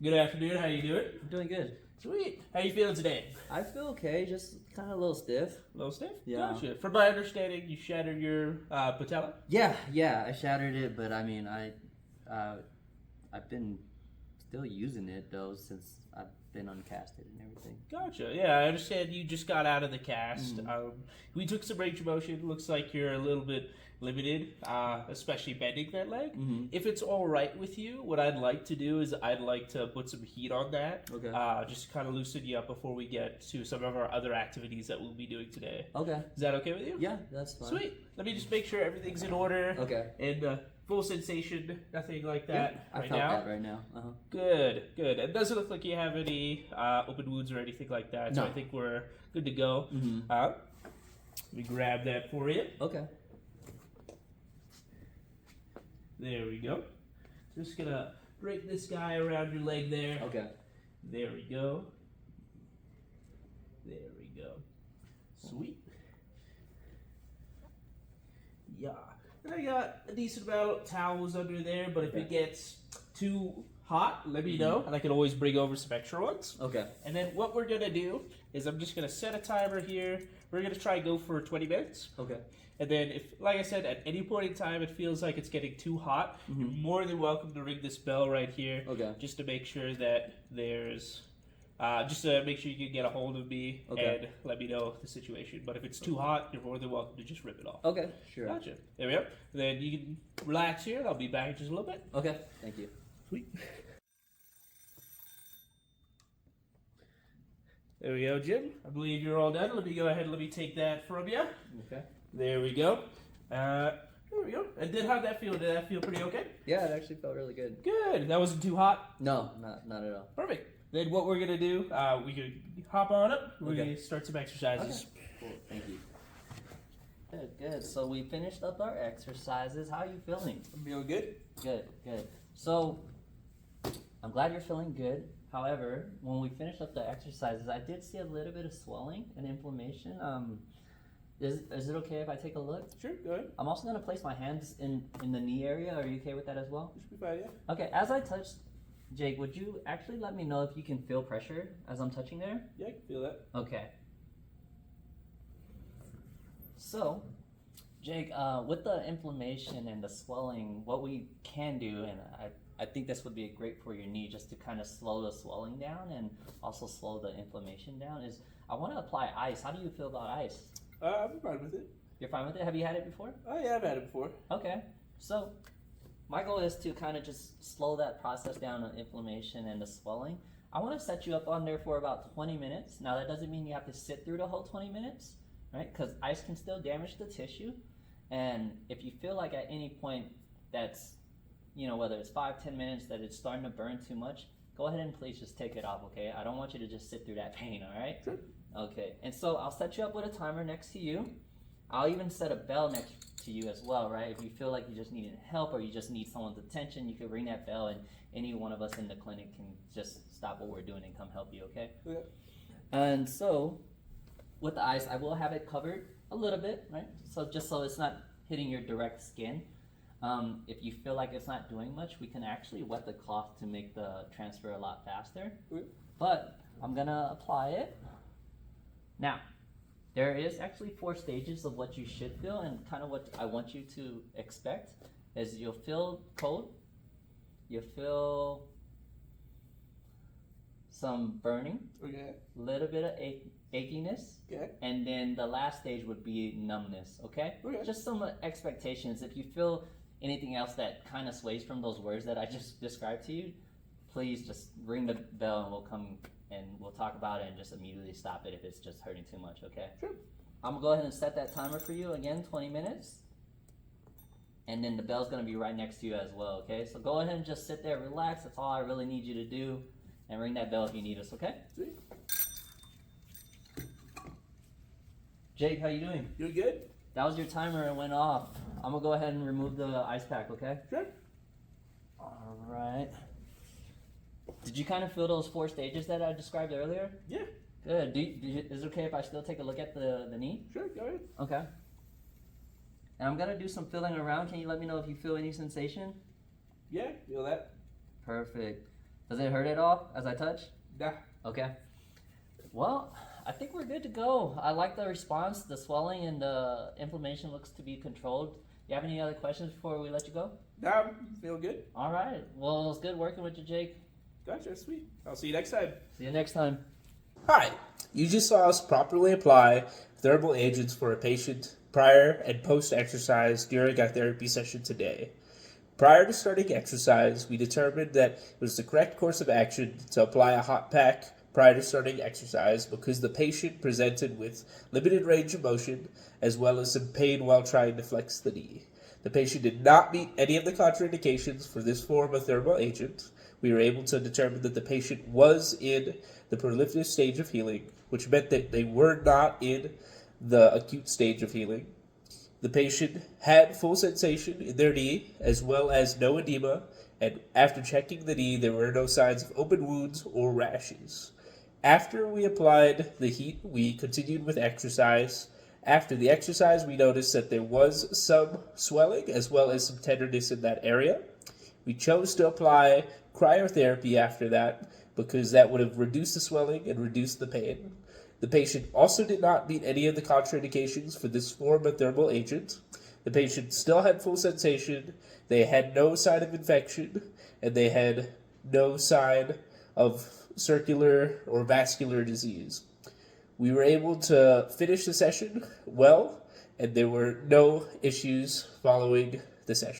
Good afternoon. How you doing? I'm doing good. Sweet. How you feeling today? I feel okay, just kind of a little stiff. A little stiff? Yeah. Gotcha. From my understanding, you shattered your patella? Yeah, I shattered it, but I mean, I've been still using it though since I've been uncasted and everything. Gotcha. Yeah, I understand you just got out of the cast. We took some range of motion. Looks like you're a little bit limited, especially bending that leg. If it's all right with you, what I'd like to do is I'd like to put some heat on that. Okay. Just kind of loosen you up before we get to some of our other activities that we'll be doing today. Okay. Is that okay with you? Yeah, that's fine. Sweet. Let me just make sure everything's in order. Okay. And full sensation, nothing like that I right felt now. that right now. Good, good. It doesn't look like you have any open wounds or anything like that, so No. I think we're good to go. Let me grab that for you. Okay. There we go. Just gonna break this guy around your leg there. Okay. There we go. There we go. Sweet. Yeah. And I got a decent amount of towels under there, but if it gets too hot, let me know, and I can always bring over some extra ones. Okay. And then what we're gonna do is I'm just gonna set a timer here. We're gonna try and go for 20 minutes. Okay. And then if, like I said, at any point in time it feels like it's getting too hot, you're more than welcome to ring this bell right here. Okay. Just to make sure that there's, just to make sure you can get a hold of me Okay. and let me know the situation. But if it's too hot, you're more than welcome to just rip it off. Okay. Sure. Gotcha. There we go. Then you can relax here. I'll be back in just a little bit. Okay. Thank you. Sweet. There we go, Jim. I believe you're all done. Let me go ahead and let me take that from you. Okay. There we go. There we go. And then how'd that feel? Did that feel pretty okay? Yeah, it actually felt really good. Good. That wasn't too hot? No, not at all. Perfect. Then what we're going to do, we can hop on up. We're Okay. going to start some exercises. Cool. Thank you. Good. So we finished up our exercises. How are you feeling? I'm feeling good. Good. So, I'm glad you're feeling good. However, when we finished up the exercises, I did see a little bit of swelling and inflammation. Is it okay if I take a look? Sure, go ahead. I'm also gonna place my hands in the knee area. Are you okay with that as well? You should be fine, yeah. Okay. As I touch, Jake, would you actually let me know if you can feel pressure as I'm touching there? Yeah, I can feel that. Okay. So, Jake, with the inflammation and the swelling, what we can do, and I think this would be great for your knee just to kind of slow the swelling down and also slow the inflammation down, is I want to apply ice. How do you feel about ice? I'm fine with it. You're fine with it? Have you had it before? Oh, yeah, I've had it before. Okay. So, my goal is to kind of just slow that process down on inflammation and the swelling. I want to set you up on there for about 20 minutes. Now, that doesn't mean you have to sit through the whole 20 minutes, right? Because ice can still damage the tissue. And if you feel like at any point that's, whether it's 5-10 minutes, that it's starting to burn too much, go ahead and please just take it off, okay? I don't want you to just sit through that pain, all right? Sure. Okay, and so I'll set you up with a timer next to you. I'll even set a bell next to you as well, right? If you feel like you just need help or you just need someone's attention, you can ring that bell and any one of us in the clinic can just stop what we're doing and come help you, okay? Okay. And so, with the ice, I will have it covered a little bit, right? So just so it's not hitting your direct skin. If you feel like it's not doing much, we can actually wet the cloth to make the transfer a lot faster. Okay. But I'm gonna apply it. Now, there is actually 4 stages of what you should feel, and kind of what I want you to expect is you'll feel cold, you'll feel some burning, Okay. a little bit of achiness, Okay. and then the last stage would be numbness, okay? Okay. Just some expectations. If you feel anything else that kind of sways from those words that I just described to you, please just ring the bell and we'll come and we'll talk about it and just immediately stop it if it's just hurting too much, okay? Sure. I'm gonna go ahead and set that timer for you again, 20 minutes. And then the bell's gonna be right next to you as well, okay? So go ahead and just sit there, relax. That's all I really need you to do. And ring that bell if you need us, okay? Sweet. Jake, how you doing? You good? That was your timer and went off. I'm gonna go ahead and remove the ice pack, okay? Sure. All right. Did you kind of feel those 4 stages that I described earlier? Yeah. Good. Is it okay if I still take a look at the knee? Sure, go ahead. Okay. And I'm gonna do some feeling around. Can you let me know if you feel any sensation? Yeah, feel that. Perfect. Does it hurt at all as I touch? Nah. Okay. Well, I think we're good to go. I like the response. The swelling and the inflammation looks to be controlled. You have any other questions before we let you go? Nah, feel good. All right. Well, it was good working with you, Jake. Gotcha, sweet. I'll see you next time. See you next time. Hi, you just saw us properly apply thermal agents for a patient prior and post exercise during our therapy session today. Prior to starting exercise, we determined that it was the correct course of action to apply a hot pack prior to starting exercise because the patient presented with limited range of motion as well as some pain while trying to flex the knee. The patient did not meet any of the contraindications for this form of thermal agent. We were able to determine that the patient was in the proliferative stage of healing, which meant that they were not in the acute stage of healing. The patient had full sensation in their knee, as well as no edema, and after checking the knee, there were no signs of open wounds or rashes. After we applied the heat, we continued with exercise. After the exercise, we noticed that there was some swelling, as well as some tenderness in that area. We chose to apply cryotherapy after that, because that would have reduced the swelling and reduced the pain. The patient also did not meet any of the contraindications for this form of thermal agent. The patient still had full sensation, they had no sign of infection, and they had no sign of circular or vascular disease. We were able to finish the session well, and there were no issues following the session.